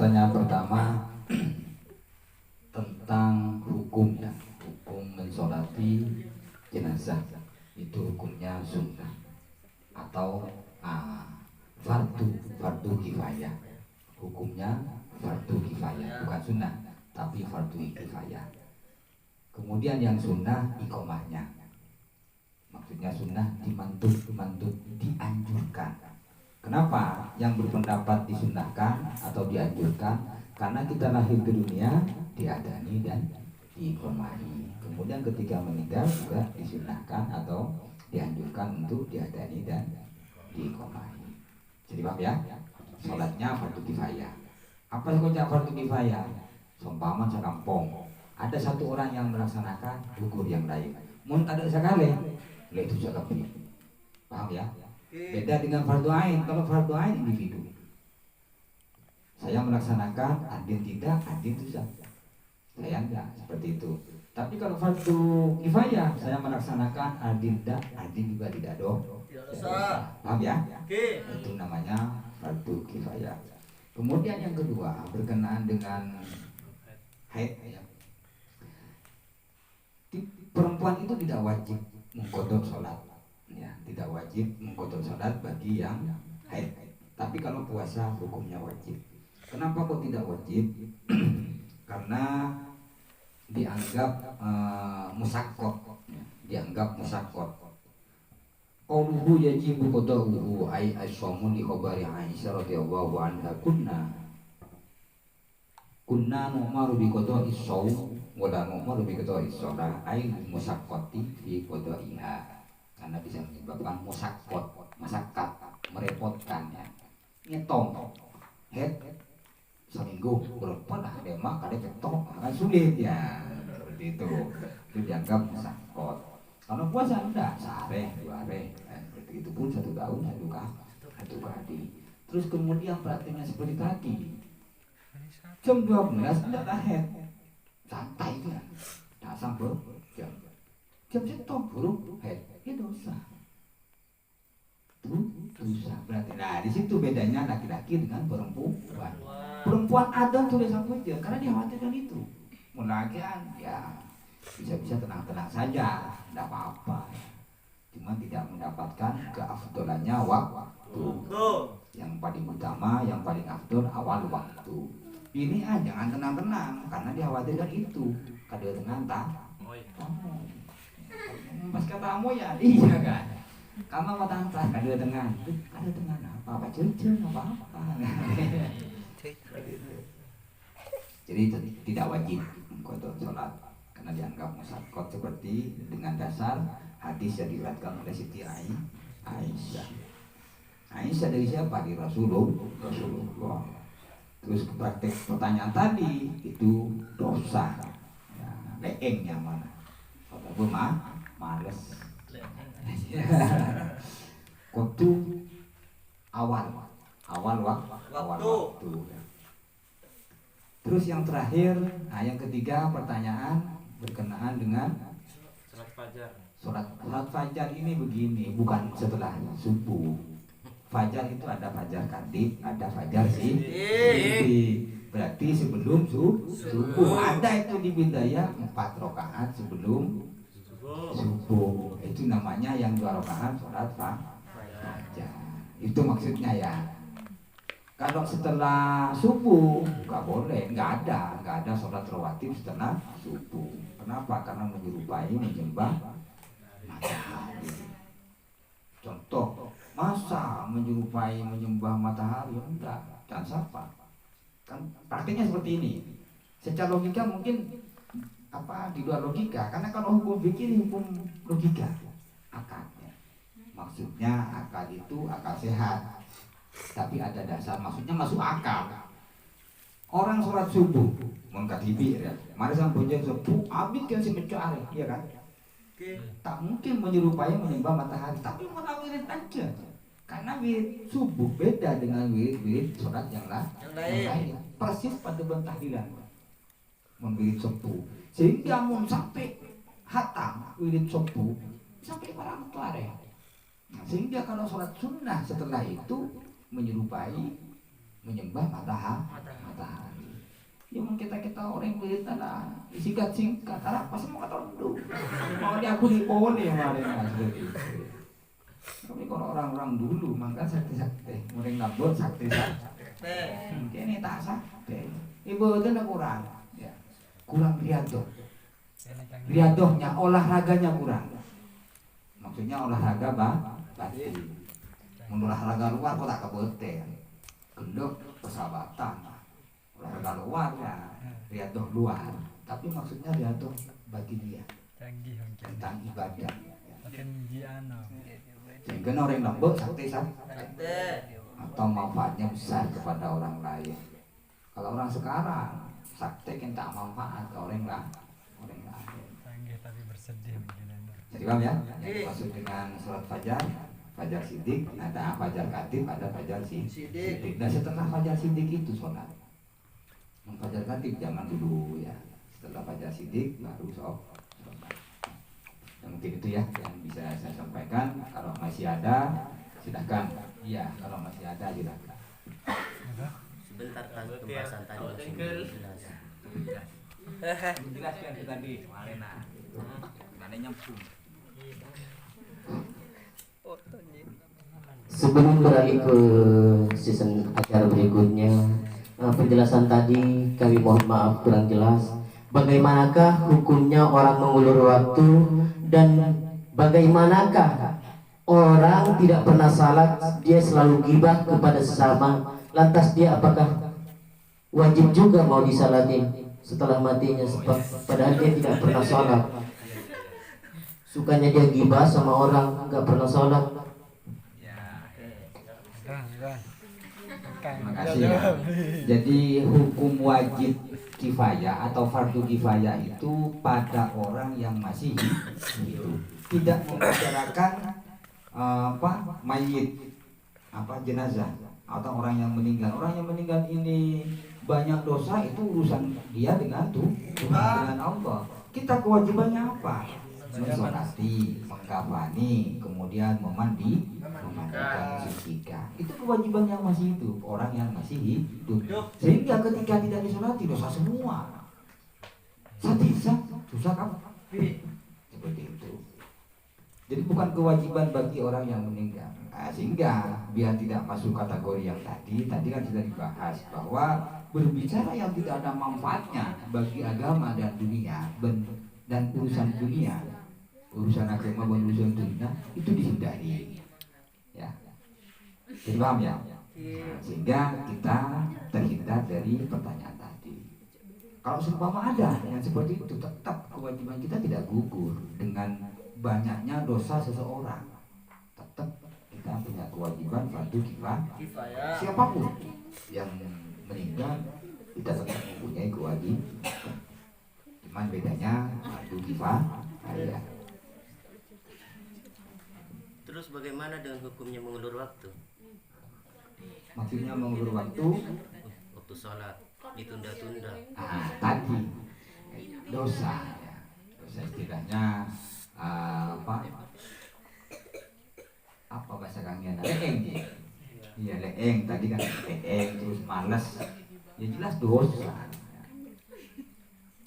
pertanyaan pertama tentang hukumnya, hukum mensolati jenazah itu hukumnya sunnah atau fardu kifayah. Hukumnya fardu kifayah, bukan sunnah tapi fardu kifayah. Kemudian yang sunnah iqomahnya, maksudnya sunnah dimantut dianjurkan. Kenapa yang berpendapat disunahkan atau dianjurkan? Karena kita lahir di dunia diadani dan diiqomahi. Kemudian ketika meninggal juga disunahkan atau dianjurkan untuk diadani dan diiqomahi. Jadi paham ya? Sholatnya fardu kifayah. Apa saja fardu kifayah? Seumpama sekampung ada satu orang yang melaksanakan, gugur yang lain. Mun ada sekali, itu juga lebih. Paham ya? Beda dengan fardu ain. Kalau fardu ain individu, saya melaksanakan, adin tidak, adin itu saya enggak, seperti itu. Tapi kalau fardu kifayah, saya melaksanakan, adin tidak, adin juga tidak dong. Paham ya? Itu namanya fardu kifayah. Kemudian yang kedua berkenaan dengan haid ya. Perempuan itu tidak wajib mengqadha sholat ya, tidak wajib mengqadha sholat bagi yang haid. Tapi kalau puasa hukumnya wajib. Kenapa kok tidak wajib? Karena dianggap musaqqat ya, dianggap musaqqat. Qauluhu yajibu qada'uhu ay as-shamu li khabari Aisyah radhiyallahu anha kunna nu'maru bi qada'i shaum wa la nu'maru bi qada'i shalah ay musaqqati fi qada'iha. Karena bisa menyebabkan masakkat, merepotkan ya. Nyetong head seminggu berapa dah demak kada ketok kan sulit ya, seperti itu dianggap musaqqat. Kalau puasa enggak, sehari, 2 hari, begitu pun 1 tahun, 1 kali. Terus kemudian praktiknya seperti tadi, jam 12 enggak tahan, santai kan, tak sampai jam 1 buruk, itu dosa. Dosa berarti. Nah di situ bedanya laki-laki dengan perempuan. Perempuan ada tulis sampai aja, karena dikhawatirkan itu. Mulakan ya. Bisa-bisa tenang-tenang saja, tidak apa-apa. Cuma tidak mendapatkan keafdolannya waktu. Yang paling utama, yang paling afdol awal waktu. Ini jangan tenang-tenang, karena dikhawatirkan itu. Kada tenang tak? Pas katamu ya, iya kan? Kamu mau tantah, kada tenang. Kada tenang apa-apa, cecil apa-apa. Jadi tidak wajib qadha sholat karena dianggap musaqqat seperti dengan dasar hadis yang diriwayatkan oleh Siti Aisyah. Aisyah dari siapa? Dari Rasulullah. Terus praktek pertanyaan tadi itu dosa. Ya, leengnya mana? Kalau males. Waktu awal waktu. Terus yang terakhir, yang ketiga pertanyaan berkenaan dengan sholat fajar ini begini, bukan setelah subuh. Fajar itu ada fajar kadib, ada fajar sih. Berarti sebelum subuh. Ada itu di bidayah 4 rakaat sebelum subuh. Itu namanya yang 2 rakaat sholat fajar. Itu maksudnya ya. Kalau setelah subuh nggak boleh, nggak ada sholat rawatib setelah subuh. Kenapa? Karena menyerupai menyembah matahari. Contoh, masa menyerupai menyembah matahari? Enggak, jangan sampai. Kan praktiknya seperti ini. Secara logika mungkin di luar logika, karena kalau hukum fikih hukum logika, akalnya. Maksudnya akal itu akal sehat. Tapi ada dasar, maksudnya masuk akal. Orang sholat subuh mengkatibi ya. Mari sampai jam subuh, abis kan si mencari, ya kan? Tak mungkin menyerupai menyembah matahari, tapi malah wirid aja. Karena wirid subuh beda dengan wirid sholat yang lain. Persis pada tahlilan memwirid subuh. Sehingga mau sampai hatam wirid subuh sampai malam tuare. Sehingga kalau sholat sunnah setelah itu menyerupai menyembah matahari. Ya kita orang berita lah singkat apa semua kata dulu mau diakui boleh kemarin seperti itu. Tapi kalau orang-orang dulu maka sakti muring nabur sakti ini tak sakti ibu itu kurang ya. Kurang riadohnya olahraganya kurang, maksudnya olahraga batin. Olahraga luar kok tak kebete gendut persahabatan olahraga luar ya riadoh luar, tapi maksudnya riadoh bagi dia tentang ibadah sehingga orang lembut sakti atau manfaatnya besar kepada orang lain. Kalau orang sekarang sakti kan tak manfaat ke orang lain. Tapi bersedih jadi paham ya yang dimaksud dengan surat fajar sidik, ada fajar katib, ada fajar sidik. Nah setelah fajar sidik itu sholat. Fajar katib zaman dulu ya. Setelah fajar sidik baru sholat. Ya, mungkin itu ya yang bisa saya sampaikan. Kalau masih ada silahkan. Iya kalau masih ada silahkan. Sebentar kan pembahasan tadi masih jelas. Jelaskan itu tadi kemarin nah. Mana nyambung. Sebelum beralih ke season acara berikutnya, penjelasan tadi kami mohon maaf kurang jelas. Bagaimanakah hukumnya orang mengulur waktu dan bagaimanakah orang tidak pernah salat, dia selalu gibah kepada sesama, lantas dia apakah wajib juga mau disalatin setelah matinya, padahal dia tidak pernah salat. Sukanya dia gibah sama orang nggak pernah sholat. Terima kasih ya. Jadi hukum wajib kifayah atau fardu kifayah itu pada orang yang masih hidup, tidak membicarakan mayit jenazah atau orang yang meninggal. Orang yang meninggal ini banyak dosa, itu urusan dia dengan Tuhan, dengan Allah. Kita kewajibannya apa? Mensolati, mengkafani, kemudian memandikan, mensucikan. Itu kewajiban yang masih hidup, orang yang masih hidup. Sehingga ketika tidak disolati dosa semua. Susah kan? Seperti itu. Jadi bukan kewajiban bagi orang yang meninggal. Sehingga biar tidak masuk kategori yang tadi kan sudah dibahas bahwa berbicara yang tidak ada manfaatnya bagi agama dan dunia dan urusan dunia, urusan agama dan urusan dunia itu dihindari ya. Jadi paham ya? Sehingga kita terhindar dari pertanyaan tadi. Kalau seumpama ada yang seperti itu, tetap kewajiban kita tidak gugur dengan banyaknya dosa seseorang. Tetap kita punya kewajiban fardu kifayah. Siapapun yang meninggal kita tetap mempunyai kewajiban. Cuman bedanya fardu kifayah. Terus bagaimana dengan hukumnya mengulur waktu? Maksudnya mengulur waktu sholat ditunda-tunda. Tadi dosa ya. Dosa istilahnya apa bahasa kangnya? Leeng. Iya leeng, tadi kan leeng terus malas. Ya jelas dosa.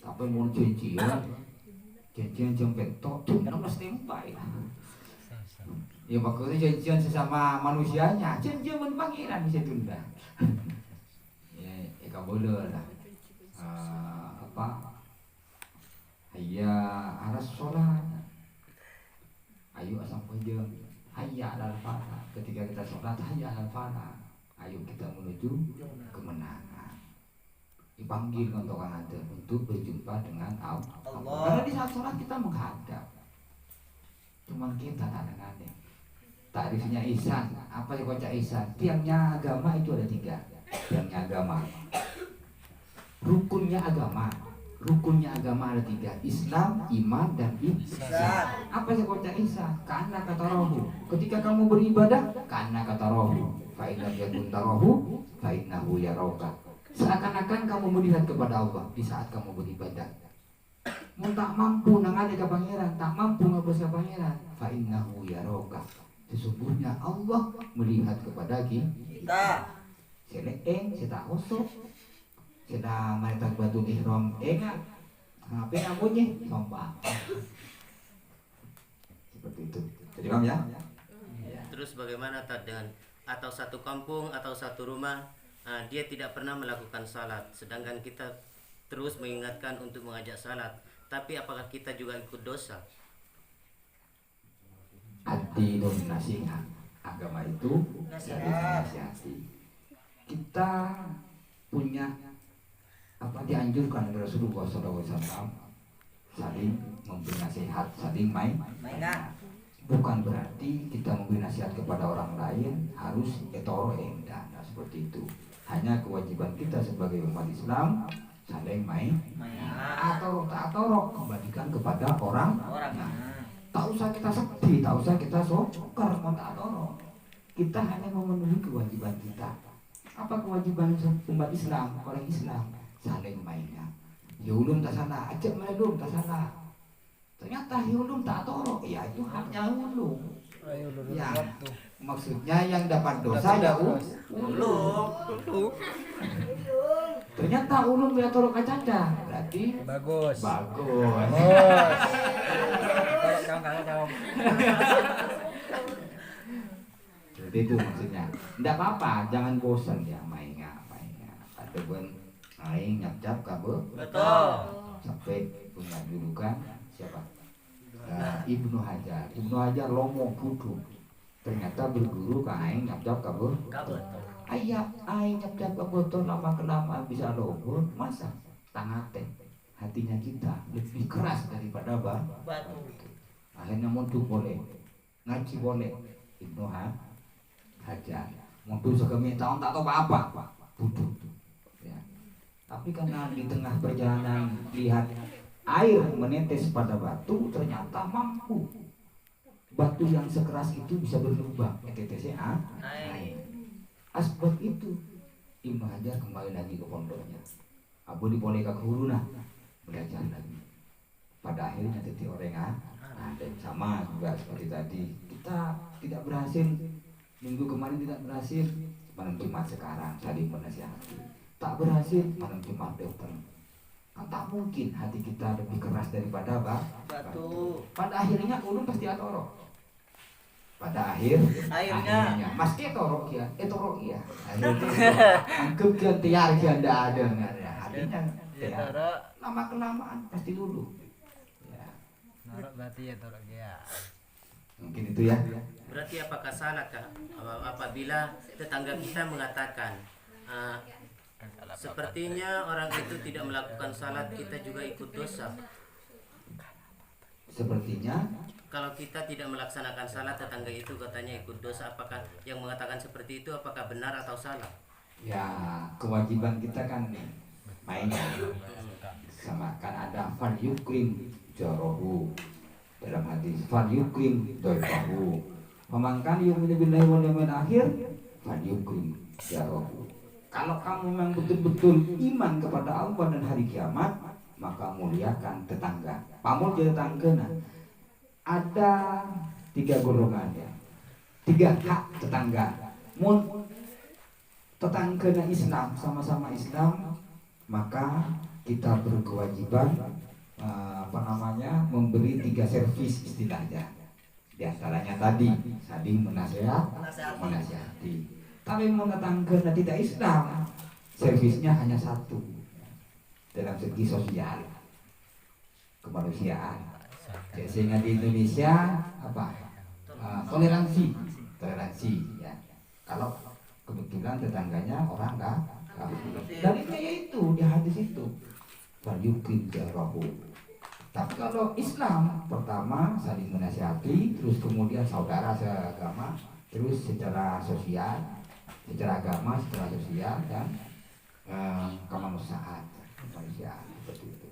Tapi mau cincin jempet tok cuma mesti empai. Ya maksudnya janjian sesama manusianya, janjian pangeran bisa tunda. Ya, boleh lah. Hayya aras sholat. Ayo sampai jam. Hayya alal falah. Ketika kita sholat, hayya alal falah. Ayo kita menuju kemenangan. Dipanggil untuk orang ada untuk berjumpa dengan Allah. Karena di saat sholat kita menghadap. Cuman kita kadang-kadang tarifnya ihsan. Apa yang kocak ihsan? Tiangnya agama itu ada 3. Tiangnya agama, rukunnya agama ada 3. Islam, iman, dan ihsan. Apa yang kocak ihsan? Karena kata rohu. Ketika kamu beribadah, karena kata rohu. Fa'inam yakun tarohu, fa'innahu yaroka. Seakan-akan kamu melihat kepada Allah di saat kamu beribadah. Mau tak mampu nangani ke pangeran, tak mampu ngabus ke pangeran, fa'innahu yaroka. Sesungguhnya Allah melihat kepada kita. sila sila usok, sila maritag batu ihram apa yang bunyi sombang. Seperti itu. Jadi paham ya? Terus bagaimana dengan atau satu kampung atau satu rumah dia tidak pernah melakukan salat, sedangkan kita terus mengingatkan untuk mengajak salat, tapi apakah kita juga ikut dosa? Arti dominasi agama itu nasihati. Kita punya dianjurkan oleh Rasulullah SAW saling memberi nasihat, saling mainkan. Bukan berarti kita memberi nasihat kepada orang lain harus etoro endah, nah, seperti itu. Hanya kewajiban kita sebagai umat Islam saling main atau tak atoro kembalikan kepada orang. Tak usah kita sedih, tak usah kita sokar, tak atoro. Kita hanya memenuhi kewajiban kita. Apa kewajiban umat Islam, orang Islam? Saling mainnya. Ya ulum tak salah, ajak melelum tak salah. Ternyata ulum tak toro, ya itu haknya ulum. Ya, maksudnya yang dapat dosa ya ulum. Ternyata ulum ya toro kacaca, berarti bagus. Jadi itu maksudnya. Tidak apa-apa, jangan bosan ya mainnya. Ada pun aing nyap-nyap kabel. Betul. Sampai punya julukan siapa? Ibnu Hajar lomo kudu. Ternyata berguru ke aing nyap-nyap kabel. Aing nyap-nyap kabel tuh lama-kelamaan bisa lomo. Masa tangate hatinya kita lebih keras daripada batu. Akhirnya mundur boleh, ngaji boleh. Ibnu Hajar mundur sekemi tahun tak tahu apa butuh. Tapi karena di tengah perjalanan lihat air menetes pada batu, ternyata mampu. Batu yang sekeras itu bisa berubah tetes air. Asbab itu Ibnu Hajar kembali lagi ke pondoknya. Abu diboleh ke huruna belajar lagi. Pada akhirnya titik orang dan sama juga seperti tadi. Kita tidak berhasil minggu kemarin tidak berhasil, malam Jumat sekarang saling menasihati. Tak berhasil malam Jumat datang. Tak mungkin hati kita lebih keras daripada batu. Pada akhirnya ulun pasti atoro. Pada akhirnya pasti atoro ya. Anggap kian tiar kian tidak ada hatinya. Lama kelamaan pasti luluh. Norok berarti ya torok ya. Mungkin itu ya. Berarti apakah salah Kak apabila tetangga kita mengatakan sepertinya orang itu tidak melakukan salat, kita juga ikut dosa. Sepertinya kalau kita tidak melaksanakan salat, tetangga itu katanya ikut dosa. Apakah yang mengatakan seperti itu apakah benar atau salah? Ya, kewajiban kita kan mainnya sama kan ada fal yukrim jarahu dalam hadis fal yukrim doifahu. Pemangkan yu'minu billahi wal yawmil akhir fal yukrim jarahu. Kalau kamu memang betul-betul iman kepada Allah dan hari kiamat, maka muliakan tetangga. Pamul jadi tetangga. Ada 3 golongan ya. 3 hak tetangga. Mun tetangga Islam sama-sama Islam, maka kita berkewajiban memberi 3 servis istilahnya. Di antaranya tadi saling menasihati. Tapi tetangga tidak Islam, servisnya hanya satu dalam segi sosial kemanusiaan. Sehingga di Indonesia toleransi ya. Kalau kebetulan tetangganya orang kafir. Dan itu di hadis itu falyuqim jarahu. Tapi kalau Islam pertama saling menasihati, terus kemudian saudara seagama, terus secara sosial, secara agama, secara sosial dan kemanusiaan seperti itu.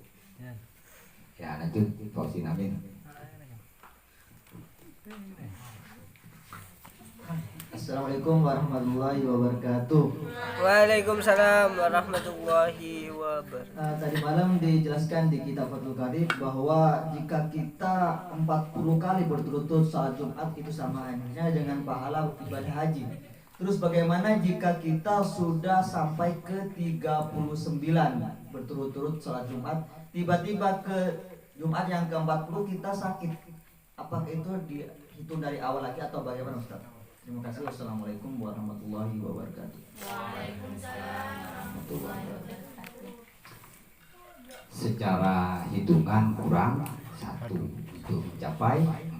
Ya lanjut Fauzi Amin. Assalamualaikum warahmatullahi wabarakatuh. Waalaikumsalam warahmatullahi wabarakatuh. Tadi malam dijelaskan di kitab Fathul Qarib bahwa jika kita 40 kali berturut-turut salat Jumat itu sama halnya dengan pahala ibadah haji. Terus bagaimana jika kita sudah sampai ke 39 berturut-turut sholat Jumat, tiba-tiba ke Jumat yang ke-40 kita sakit, apakah itu dihitung dari awal lagi atau bagaimana Ustaz? Terima kasih. Wassalamualaikum warahmatullahi wabarakatuh. Waalaikumsalam warahmatullahi wabarakatuh. Secara hitungan kurang 1 itu mencapai 40.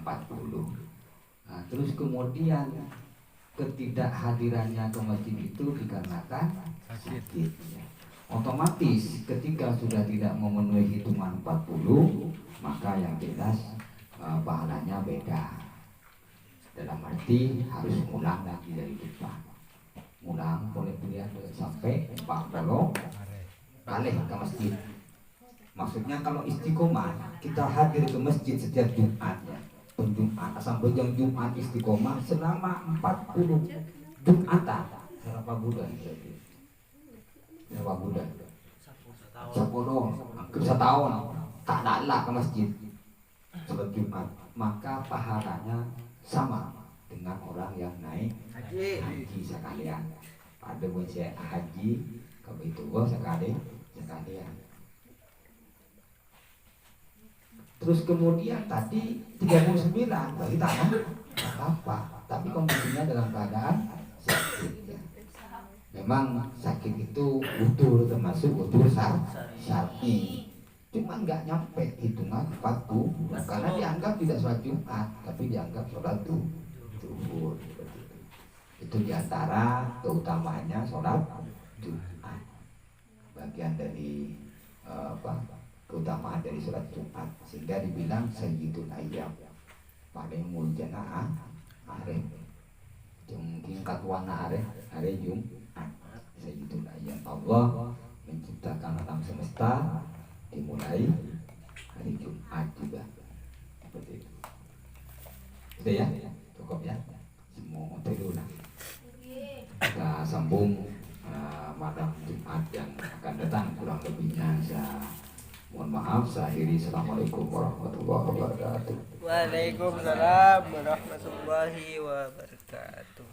Nah, terus kemudian ketidakhadirannya ke masjid itu dikarenakan sakit. Otomatis ketika sudah tidak memenuhi hitungan 40, maka yang jelas pahalanya beda. Dalam arti harus ulang lagi dari depan. Ulang boleh dilihat sampai 40 balik ke masjid. Maksudnya kalau istiqomah, kita hadir ke masjid setiap Jumat ya. Jumat sampai jam Jumat istiqomah selama 40 Jumatan. Berapa bulan? Berapa bulan? 10, hampir setahun. Tak dalah ke masjid sholat Jumat, maka pahalanya sama dengan orang yang naik haji sekalian. Ada wajah haji ke Baitullah sekalian. Terus kemudian tadi 39 bagi tangan apa, tapi kondisinya dalam keadaan sakit ya. Memang sakit itu utur, termasuk utur syar'i, cuma nggak nyampe hitungan 40 karena dianggap tidak sholat Jumat, tapi dianggap sholat zuhur. Itu diantara keutamaannya sholat Jumat, bagian dari keutamaan dari sholat Jumat, sehingga dibilang sayyidul ayyam, paling muljana areh, mungkin katwana areh Jumat. Sayyidul ayyam, Allah menciptakan alam semesta dimulai hari Jumat juga, seperti itu. Sudah ya, cukup ya, semua dulu lah. Kita sambung malam Jumat yang akan datang, kurang lebihnya saya mohon maaf. Saya akhiri. Assalamualaikum warahmatullahi wabarakatuh. Waalaikumsalam warahmatullahi wabarakatuh.